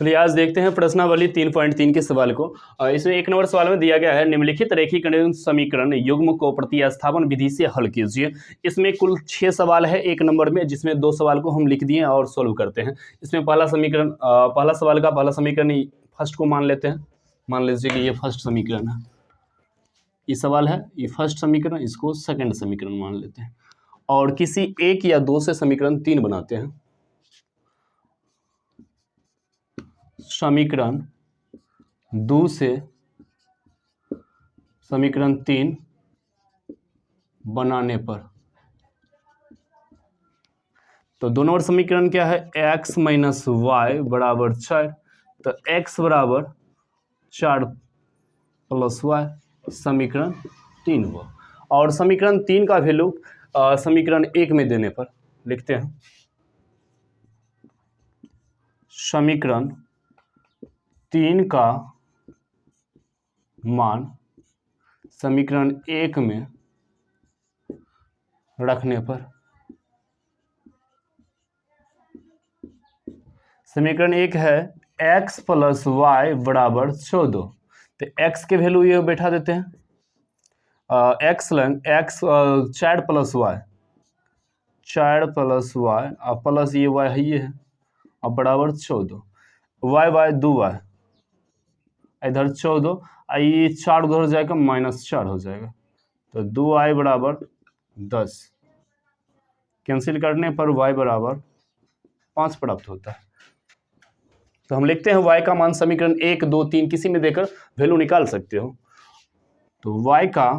चलिए आज देखते हैं प्रश्नावली 3.3 के सवाल को। इसमें 1 नंबर सवाल में दिया गया है निम्नलिखित रेखीकरण समीकरण युग्म को प्रतिस्थापन विधि से हल कीजिए। इसमें कुल 6 सवाल है 1 नंबर में, जिसमें 2 सवाल को हम लिख दिए और सोल्व करते हैं। इसमें पहला सवाल का पहला समीकरण फर्स्ट को मान लेते हैं। मान लीजिए कि ये फर्स्ट समीकरण है, ये सवाल है, ये फर्स्ट समीकरण, इसको सेकेंड समीकरण मान लेते हैं और किसी एक या दो से समीकरण 3 बनाते हैं। समीकरण 2 से समीकरण 3 बनाने पर तो 2 नंबर समीकरण क्या है, x माइनस वाई बराबर 4। तो x बराबर 4 प्लस वाई, समीकरण 3 हुआ। और समीकरण 3 का वैल्यू समीकरण 1 में देने पर लिखते हैं। समीकरण 3 का मान समीकरण 1 में रखने पर समीकरण 1 है x प्लस वाई बराबर 14। तो x के वैल्यू ये बैठा देते हैं, x 4 plus y, 4 plus y और प्लस ये y है, ये है, अब बराबर 14। वाई बाय 2y, इधर 14, ये 4 उधर जाएगा -4 हो जाएगा। तो 2y बराबर 10, कैंसिल करने पर y बराबर 5 प्राप्त होता है। तो हम लिखते हैं y का मान समीकरण 1, 2, 3 किसी में देकर वैल्यू निकाल सकते हो। तो y का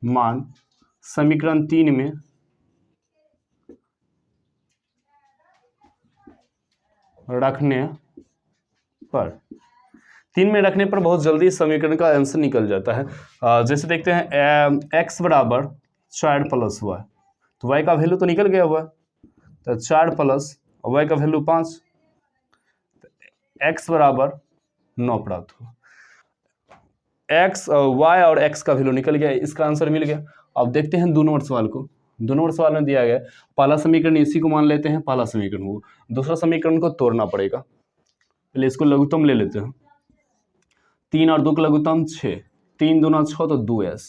मान समीकरण 3 में रखने पर 3 में रखने पर बहुत जल्दी समीकरण का आंसर निकल जाता है। जैसे देखते हैं x बराबर 4 प्लस वाई, तो y का वैल्यू तो निकल गया हुआ, तो 4 प्लस y का वैल्यू 5, x बराबर 9 प्राप्त हुआ। x y और x का वैल्यू निकल गया, इसका आंसर मिल गया। अब देखते हैं 2 नंबर सवाल को। 2 नंबर सवाल में दिया गया पहला समीकरण इसी को मान लेते हैं, पहला समीकरण को, दूसरा समीकरण को तोड़ना पड़ेगा। पहले इसको लघुत्तम ले लेते हैं। 3 और 2 का लघुत्तम 6, 3 दूना 6 तो 2s,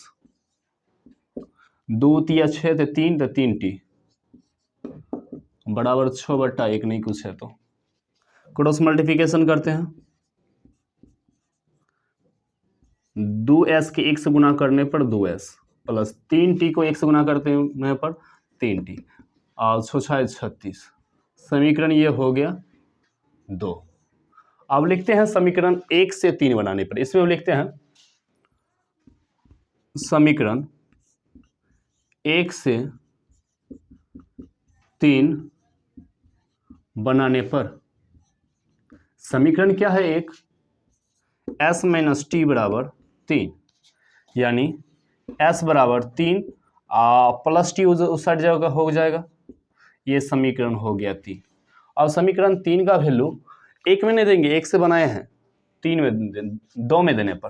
2 तिया 6 तो 3, तो 3t बराबर 6/1 नहीं कुछ है तो क्रॉस मल्टीप्लिकेशन करते हैं। 2s के 1 से गुना करने पर 2s प्लस 3t को 1 से गुना करने पर 3t और 6 36, समीकरण ये हो गया 2। अब लिखते हैं समीकरण 1 से 3 बनाने पर, इसमें हम लिखते हैं समीकरण 1 से 3 बनाने पर समीकरण क्या है, एक s माइनस टी बराबर 3, यानी s बराबर 3 प्लस टी उस साइड जाएगा, हो जाएगा, ये समीकरण हो गया 3। और समीकरण 3 का वैल्यू 1 में नहीं देंगे, 1 से बनाए हैं, 3 में 2 में देने पर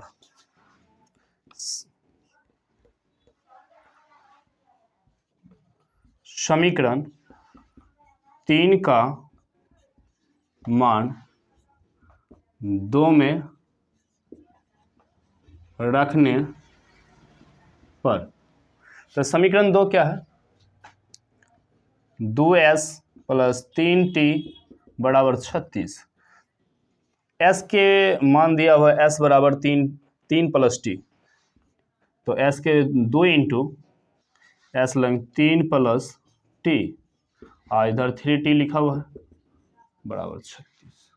समीकरण 3 का मान 2 में रखने पर, तो समीकरण 2 क्या है, 2s प्लस 3t बराबर 36। s के मान दिया हुआ है s बराबर 3 प्लस t, तो s के 2 into s lung 3 plus t और इधर 3t लिखा हुआ है बराबर 36।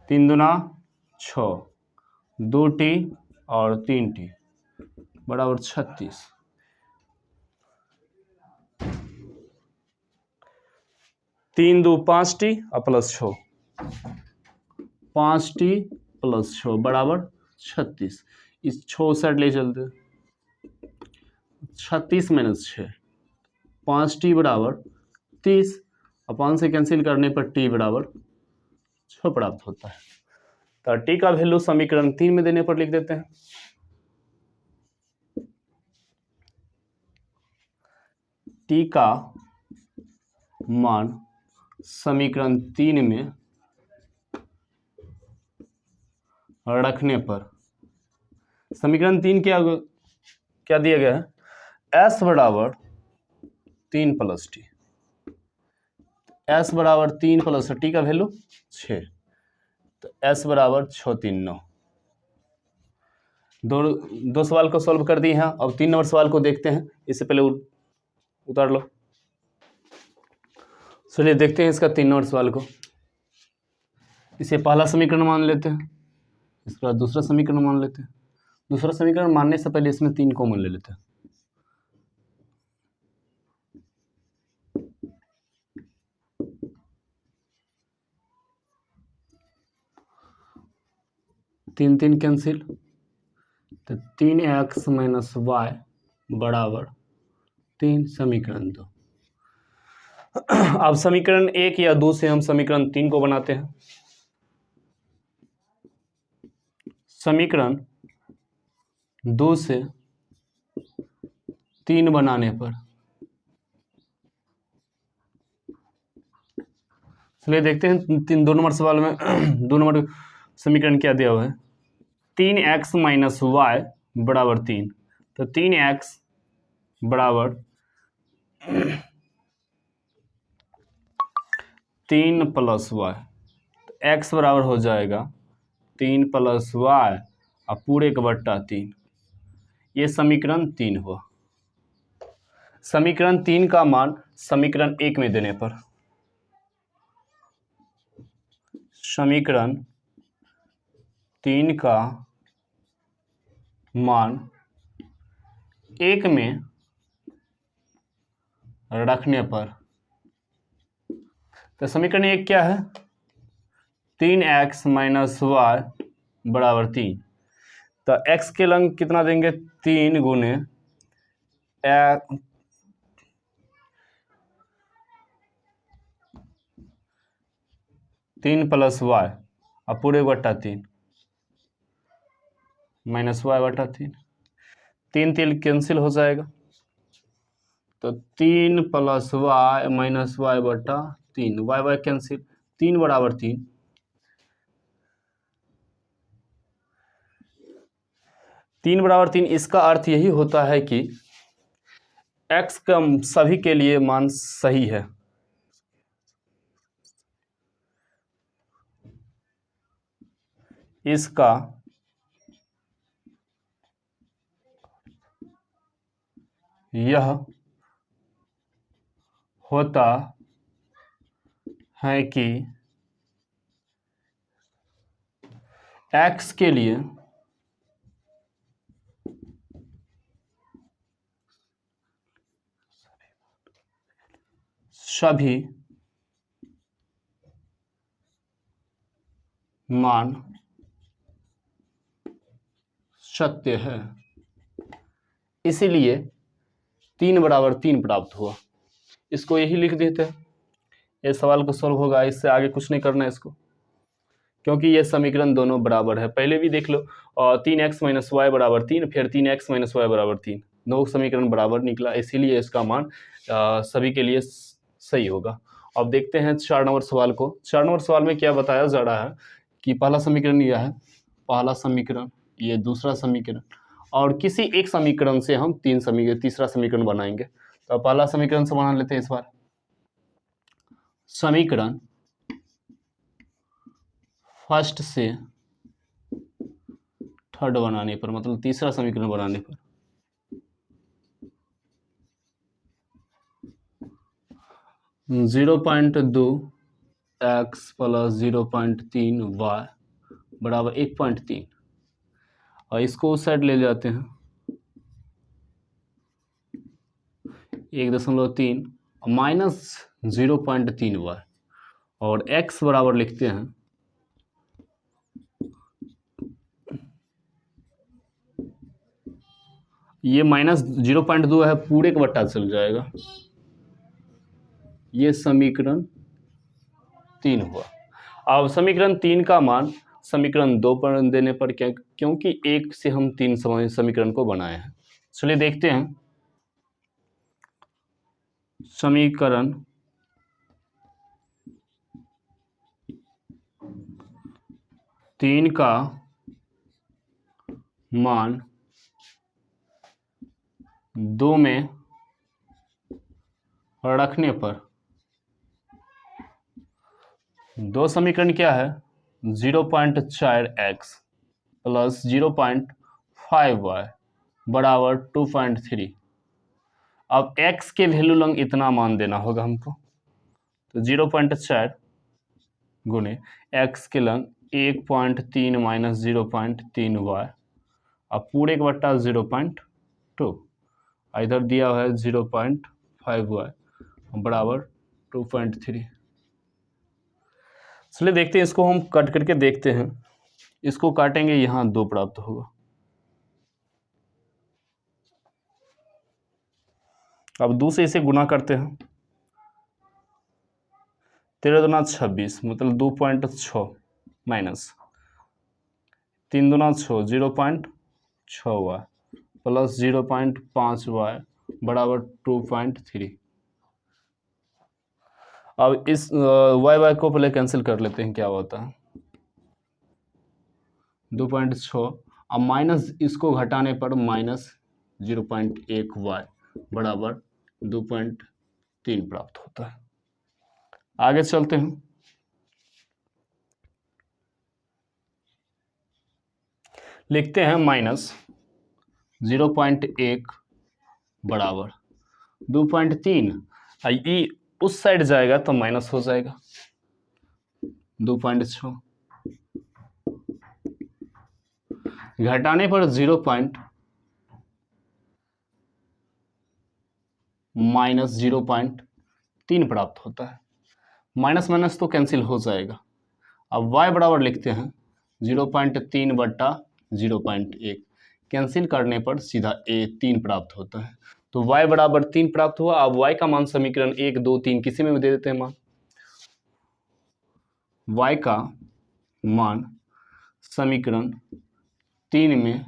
3 दूना 6, 2t और 3t बराबर 36। 3 2 5t और प्लस 6, 5t प्लस 6 बराबर 36। इस 6 साइड ले चलते, 36 माइनस 6, 5t बराबर 30 और 5 से कैंसिल करने पर t बराबर 6 प्राप्त होता है। तो t का वैल्यू समीकरण 3 में देने पर लिख देते हैं। t का मान समीकरण 3 में रखने पर समीकरण 3 क्या दिया गया है, s बराबर 3 प्लस टी, s बराबर 3 प्लस टी का वैल्यू 6, तो s बराबर 6 3 9। दो सवाल को सॉल्व कर दिए हैं। अब 3 नंबर सवाल को देखते हैं, इससे पहले उतार लो। चलिए देखते हैं इसका 3 नंबर सवाल को। इसे पहला समीकरण मान लेते हैं, इसके बाद दूसरा समीकरण मान लेते हैं। दूसरा समीकरण मानने से पहले इसमें 3 कॉमन ले लेते हैं। तीन तीन कैंसिल, तो 3x माइनस वाई बराबर 3, समीकरण 2। अब समीकरण 1 या 2 से हम समीकरण 3 को बनाते हैं। समीकरण 2 से 3 बनाने पर चलिए देखते हैं 2 नंबर सवाल में 2 नंबर समीकरण क्या दिया हुआ है, 3x माइनस वाई बराबर 3, तो 3x बराबर 3 प्लस वाई, तो x बराबर हो जाएगा 3 प्लस वाई और पूरे का बट्टा 3। ये समीकरण 3 हुआ। समीकरण 3 का मान समीकरण 1 में देने पर, समीकरण 3 का मान 1 में रखने पर, तो समीकरण 1 क्या है, 3x माइनस वाई बराबर 3, तो x के लंग कितना देंगे, 3 गुने 3 प्लस वाई और पूरे बट्टा 3 माइनस वाई बटा 3, 3 कैंसिल हो जाएगा, तो 3 प्लस वाई माइनस वाई बटा 3, वाई वाई कैंसिल, 3 बराबर 3, 3 बराबर 3। इसका अर्थ यही होता है कि x का सभी के लिए मान सही है। इसका यह होता है कि x के लिए सभी मान सत्य है, इसीलिए 3 बराबर 3 प्राप्त हुआ। इसको यही लिख देते हैं, ये सवाल को सॉल्व होगा, इससे आगे कुछ नहीं करना है इसको, क्योंकि ये समीकरण दोनों बराबर है। पहले भी देख लो, 3x माइनस वाई बराबर 3, फिर 3x माइनस वाई बराबर 3, दो समीकरण बराबर निकला, इसीलिए इसका मान सभी के लिए सही होगा। अब देखते हैं 4 नंबर सवाल को। 4 नंबर सवाल में क्या बताया जा रहा है कि पहला समीकरण यह है, पहला समीकरण, ये दूसरा समीकरण, और किसी एक समीकरण से हम तीसरा समीकरण बनाएंगे। तो पहला समीकरण से बना लेते हैं इस बार। समीकरण फर्स्ट से थर्ड बनाने पर, मतलब तीसरा समीकरण बनाने पर, (0.2 x प्लस 0.3 y बराबर 1.3, और इसको उस साइड ले जाते हैं 1.3 माइनस 0.3 y, और x बराबर लिखते हैं ये माइनस 0.2 है, पूरे का बट्टा चल जाएगा। ये समीकरण 3 हुआ। अब समीकरण 3 का मान समीकरण 2 पर देने पर, क्या, क्योंकि 1 से हम 3 समीकरण को बनाए हैं। चलिए देखते हैं। समीकरण 3 का मान 2 में रखने पर दो समीकरण क्या है, 0.4x प्लस 0.5y बराबर 2.3। अब x के वैल्यू लंग इतना मान देना होगा हमको, तो 0.4 गुने x के लंग 1.3 माइनस 0.3y अब पूरे का बट्टा 0.2, इधर दिया हुआ है 0.5y बराबर 2.3। चलिए देखते हैं, इसको हम कट करके देखते हैं। इसको काटेंगे, यहाँ 2 प्राप्त होगा। अब 2 से इसे गुना करते हैं, 13 दूना 26 मतलब 2.6 माइनस 3 दूना 6 0.6y प्लस 0.5y बराबर 2.3। अब इस y को पहले कैंसिल कर लेते हैं, क्या होता है 2.6, अब माइनस इसको घटाने पर माइनस 0.1y बराबर 2.3 प्राप्त होता है। आगे चलते हैं, लिखते हैं माइनस 0.1 बराबर 2.3, ये उस साइड जाएगा तो माइनस हो जाएगा 2.6, घटाने पर 0.3 प्राप्त होता है। माइनस माइनस तो कैंसिल हो जाएगा। अब y बराबर लिखते हैं 0.3 बट्टा 0.1, कैंसिल करने पर सीधा a 3 प्राप्त होता है। तो y बराबर 3 प्राप्त हुआ। अब y का मान समीकरण 1, 2, 3 किसी में भी दे देते हैं मान। y का मान समीकरण 3 में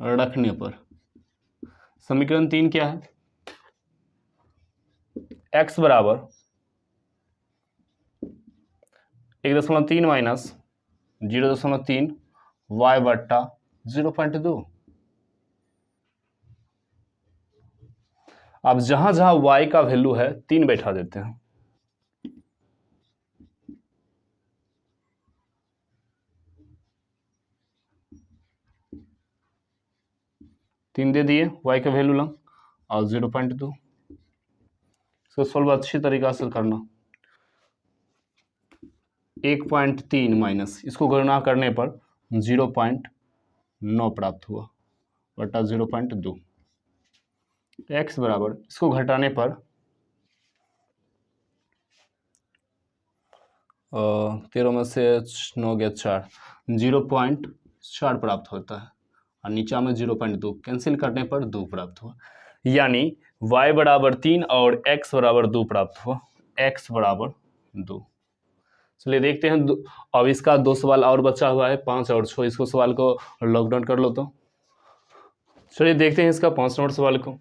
रखने पर, समीकरण 3 क्या है, x बराबर 1.3 माइनस 0.3 y बट्टा 0.2। अब जहां जहां y का वैल्यू है 3 बैठा देते हैं, तीन दे दिए y का वैल्यू लंग और 0.2। इसको सॉल्व अच्छी तरीका से करना। 1.3 माइनस इसको गणना करने पर 0.9 प्राप्त हुआ बटा 0.2। x बराबर इसको घटाने पर 13 में से 9 गया 4, 0.4 प्राप्त होता है और नीचा में 0.2 कैंसिल करने पर 2 प्राप्त हुआ, यानी y बराबर 3 और x बराबर 2 प्राप्त हुआ, x बराबर 2। चलिए देखते हैं, अब इसका 2 सवाल और बचा हुआ है, 5 और 6, इसको सवाल को लॉकडाउन कर लो। तो चलिए देखते हैं इसका 5 नंबर सवाल को।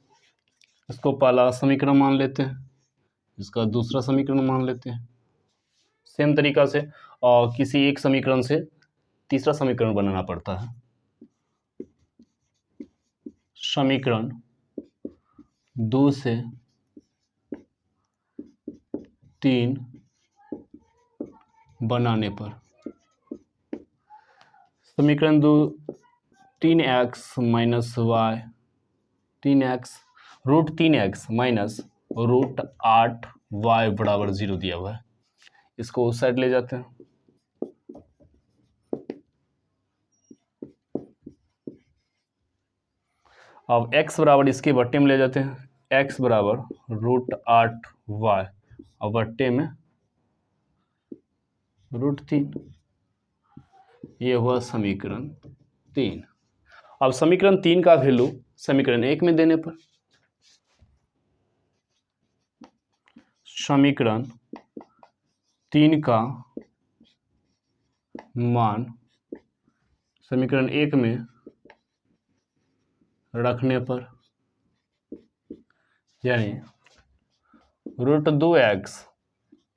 इसको पहला समीकरण मान लेते हैं, इसका दूसरा समीकरण मान लेते हैं। सेम तरीका से और किसी एक समीकरण से तीसरा समीकरण बनाना पड़ता है। समीकरण 2 से 3 बनाने पर समीकरण 2 3x minus y 3x root 3x minus root 8y बराबर 0 दिया हुआ है। इसको उस साइड ले जाते हैं, अब x बराबर इसके बट्टे में ले जाते हैं, x बराबर रूट 8y और बट्टे में रूट 3। ये हुआ समीकरण 3। अब समीकरण 3 का वैल्यू समीकरण 1 में देने पर, समीकरण 3 का मान समीकरण 1 में रखने पर, यानी root 2x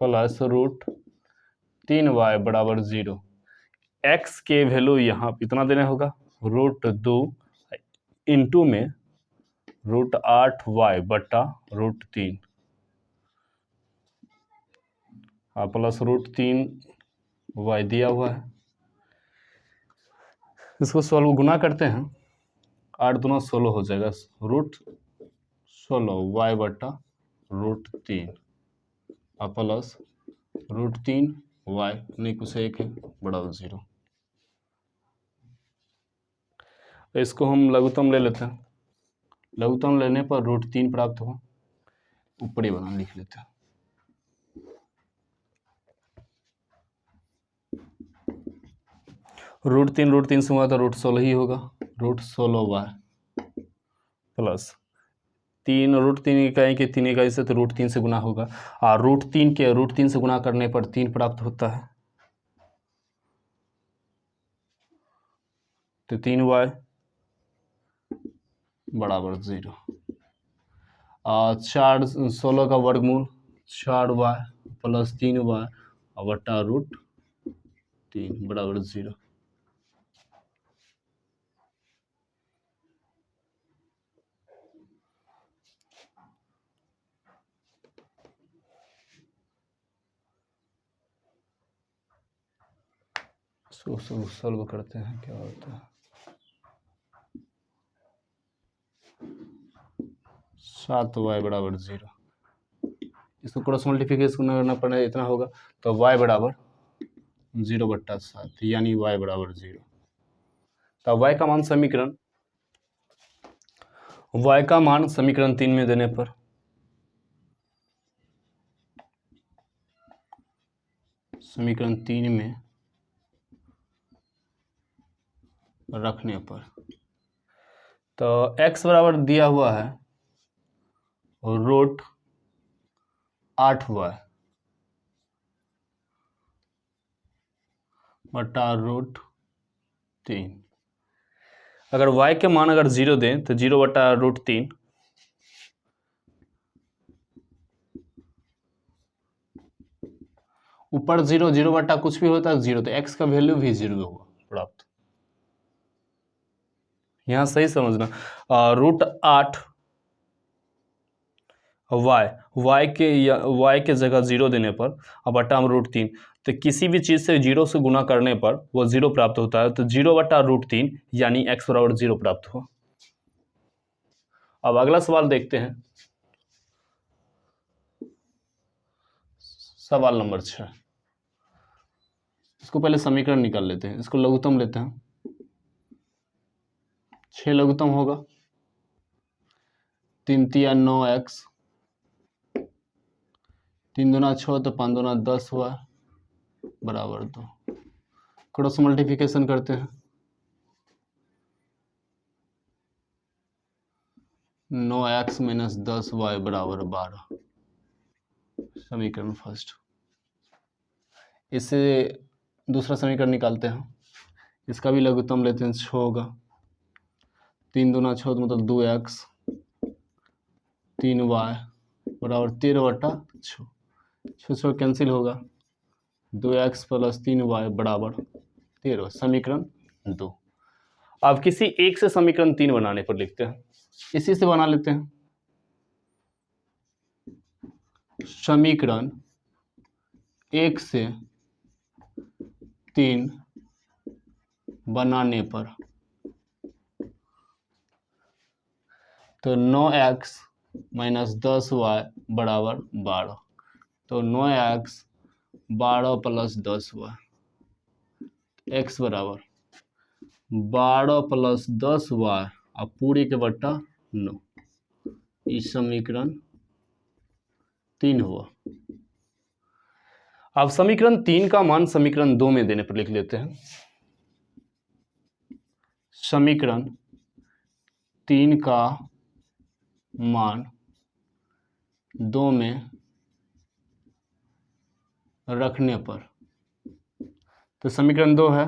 plus root 3y बराबर 0। x के वैल्यू यहाँ इतना देना होगा, √2 इंटू में √8y बटा √3 प्लस √3y दिया हुआ है। इसको सोल्व गुना करते हैं, 8 दूना 16 हो जाएगा, √16y बटा √3 प्लस √3y नहीं कुछ एक है बराबर 0। इसको हम लघुत्तम ले लेते हैं, लघुत्तम लेने पर √3 प्राप्त हुआ, ऊपरी बना लिख लेते हैं। √3 से हुआ तो √16 ही होगा, √16y प्लस 3 √3 इकाई के 3 इकाई से तो √3 से गुना होगा, और √3 से गुना करने पर 3 प्राप्त होता है, तो 3y बराबर 0। 16 का वर्गमूल 4y प्लस 3y बटा √3 बराबर 0। सॉल्व करते हैं क्या होता है, 7y बराबर 0। इसको क्रॉस मल्टीप्लिकेशन करना पड़ेगा, इतना होगा तो y बराबर 0 बट्टा 7 यानी y बराबर 0। तो y का मान समीकरण 3 में देने पर समीकरण 3 में रखने पर तो x बराबर दिया हुआ है √8y बटा √3। अगर y के मान अगर 0 दें तो 0 बटा √3 ऊपर 0 बटा कुछ भी होता है 0, तो x का वैल्यू भी 0 होगा प्राप्त। यहाँ सही समझना, √8 y के जगह 0 देने पर अब बटा √3, तो किसी भी चीज़ से 0 से गुना करने पर वो 0 प्राप्त होता है, तो 0 बटा √3 यानी x बराबर 0 प्राप्त हुआ। अब अगला सवाल देखते हैं, सवाल नंबर 6। इसको पहले समीकरण निकाल लेते हैं, इसको लघुत्तम लेते हैं, 6 लघुत्तम होगा, 3 तिया 9x, 3 दूना 6 तो 5 दूना 10 हुआ बराबर 2। क्रॉस मल्टीप्लिकेशन करते हैं, 9x माइनस 10y बराबर 12, समीकरण फर्स्ट। इससे दूसरा समीकरण निकालते हैं, इसका भी लघुत्तम लेते हैं, 6 होगा, 3 दूना 6 मतलब 2x, 3y बराबर 13 बटा 6, 6 कैंसिल होगा, 2x प्लस 3y बराबर 13, समीकरण 2। अब किसी एक से समीकरण 3 बनाने पर लिखते हैं, इसी से बना लेते हैं, समीकरण 1 से 3 बनाने पर तो 9x माइनस 10y बराबर 12, तो 9x 12 प्लस 10y, x बराबर 12 प्लस 10y और पूरी के बट्टा 9, इस समीकरण 3 हुआ। अब समीकरण 3 का मान समीकरण 2 में देने पर लिख लेते हैं, समीकरण 3 का मान 2 में रखने पर तो समीकरण 2 है,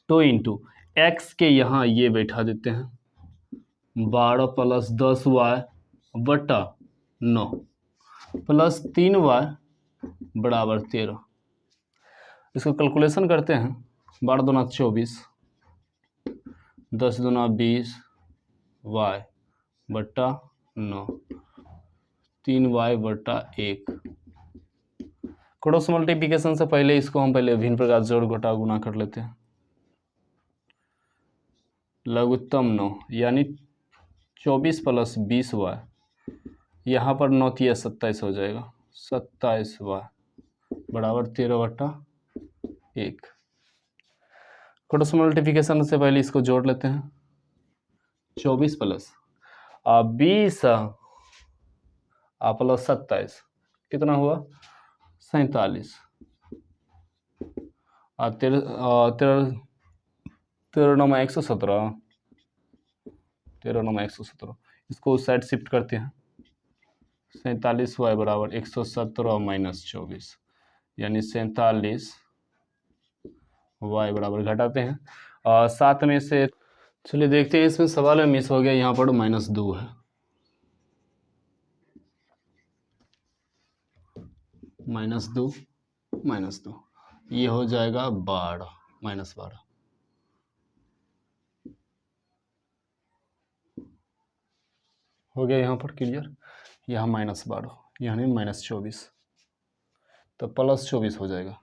2 इंटू एक्स के यहाँ ये बैठा देते हैं, 12 प्लस 10y बटा 9 प्लस 3y बराबर 13। इसको कैलकुलेशन करते हैं। 12 दूना 24, 10 दूना 20 y बट्टा 9, 3y बट्टा 1। क्रॉस मल्टीप्लिकेशन से पहले इसको हम पहले भिन्न प्रकार जोड़ घटा गुना कर लेते हैं। लघुत्तम 9 यानी 24 प्लस 20y, यहाँ पर 9 तिया 27 हो जाएगा, 27y बराबर 13 बट्टा 1। क्रॉस मल्टीप्लिकेशन से पहले इसको जोड़ लेते हैं। 24 प्लस 20 प्लस 27 कितना हुआ? 47। 13 9 117, 13 9 117। इसको उस साइड शिफ्ट करते हैं। 47y बराबर 117 माइनस 24 यानी 47y बराबर घटाते हैं 7 में से। चलिए देखते हैं, इसमें सवाल में मिस हो गया, यहाँ पर -2 है। -2 ये हो जाएगा 12 -12। हो गया यहाँ पर क्लियर। यहाँ -12 यानी -24, तो +24 हो जाएगा।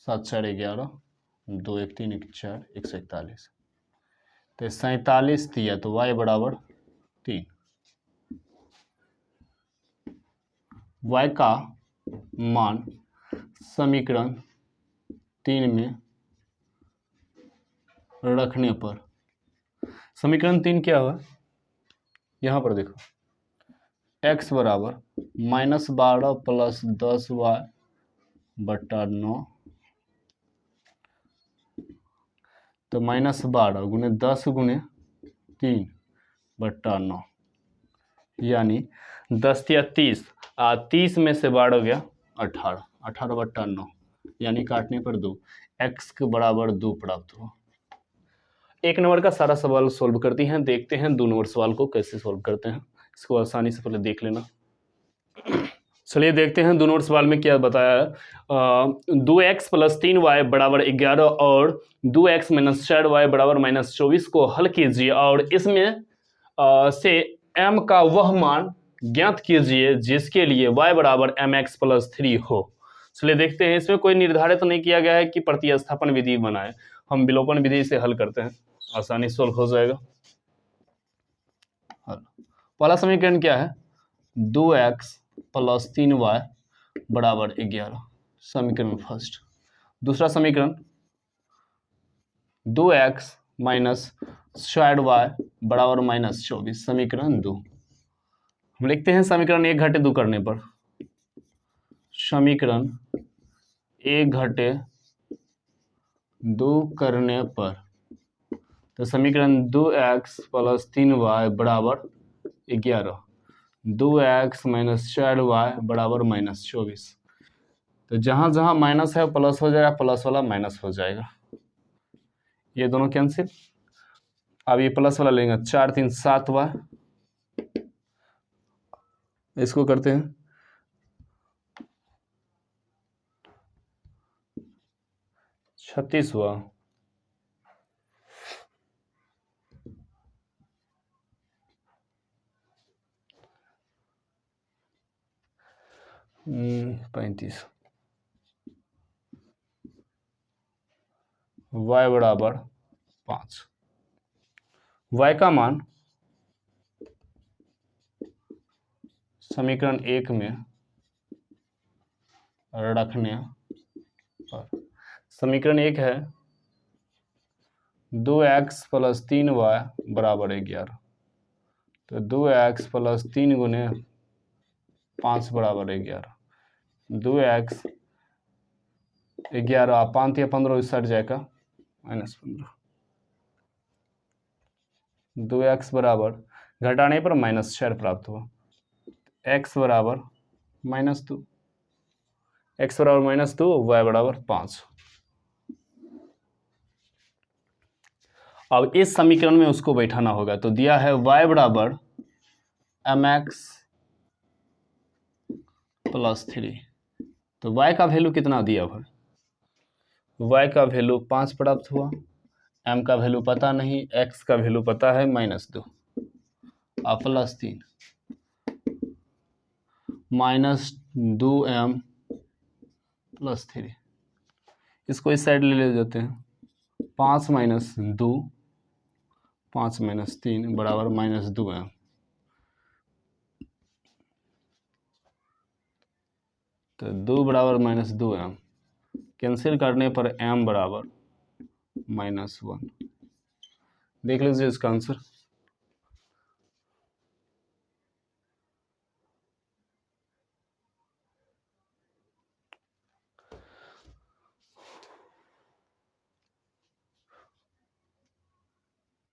7 4 11, 2 1 3 1 4, 141। तो 47 दिया तो y बराबर 3। y का मान समीकरण 3 में रखने पर, समीकरण 3 क्या हुआ? यहाँ पर देखो, x बराबर -12 प्लस 10y बट्टा 9, तो -12 गुने 10 गुने 3 बट्टा 9 यानी 10 या 30, 30 में से 12 गया 18, 18 बट्टा 9 यानी काटने पर 2, x के बराबर 2 प्राप्त हुआ। 1 नंबर का सारा सवाल सोल्व करती हैं। देखते हैं 2 नंबर सवाल को कैसे सोल्व करते हैं। इसको आसानी से पहले देख लेना। चलिए देखते हैं 2 नंबर सवाल में क्या बताया है। 2x प्लस 3y बराबर 11 और 2x माइनस 4y बराबर -24 को हल कीजिए और इसमें से m का वह मान ज्ञात कीजिए जिसके लिए y बराबर mx प्लस 3 हो। चलिए देखते हैं, इसमें कोई निर्धारित नहीं किया गया है कि प्रतिस्थापन विधि बनाए, हम विलोपन विधि से हल करते हैं, आसानी सोल्व हो जाएगा। पहला समीकरण क्या है? 2x प्लस 3y बराबर 11, समीकरण फर्स्ट। दूसरा समीकरण 2x माइनस 4y बराबर -24, समीकरण 2। हम लिखते हैं समीकरण 1 घटे 2 करने पर, समीकरण 1 घटे 2 करने पर, तो समीकरण 2x प्लस 3y बराबर 11, 2x माइनस 4y बराबर -24। तो जहाँ जहाँ माइनस है प्लस हो जाएगा, प्लस वाला माइनस हो जाएगा, ये दोनों कैंसिल। अब ये प्लस वाला लेंगे, 4 3 7y, इसको करते हैं 36y, पैंतीस, y बराबर 5। y का मान समीकरण 1 में रखने पर, समीकरण 1 है 2x प्लस 3y बराबर 11, तो 2x प्लस 3 गुने 5 बराबर 11, 2x 11, 5 या 15 इस साइड जाएगा -15, 2x बराबर घटाने पर -4 प्राप्त हुआ, x बराबर -2, x बराबर -2, y बराबर 5। अब इस समीकरण में उसको बैठाना होगा, तो दिया है y बराबर mx +3। तो y का वैल्यू कितना दिया हुआ है? y का वैल्यू 5 प्राप्त हुआ, m का वैल्यू पता नहीं, x का वैल्यू पता है -2 और +3 -2m +3। इसको इस साइड ले जाते हैं, 5 - 2 5 - 3 बराबर -2m। तो 2 बराबर -2m, कैंसिल करने पर m बराबर -1। देख लीजिए इसका आंसर।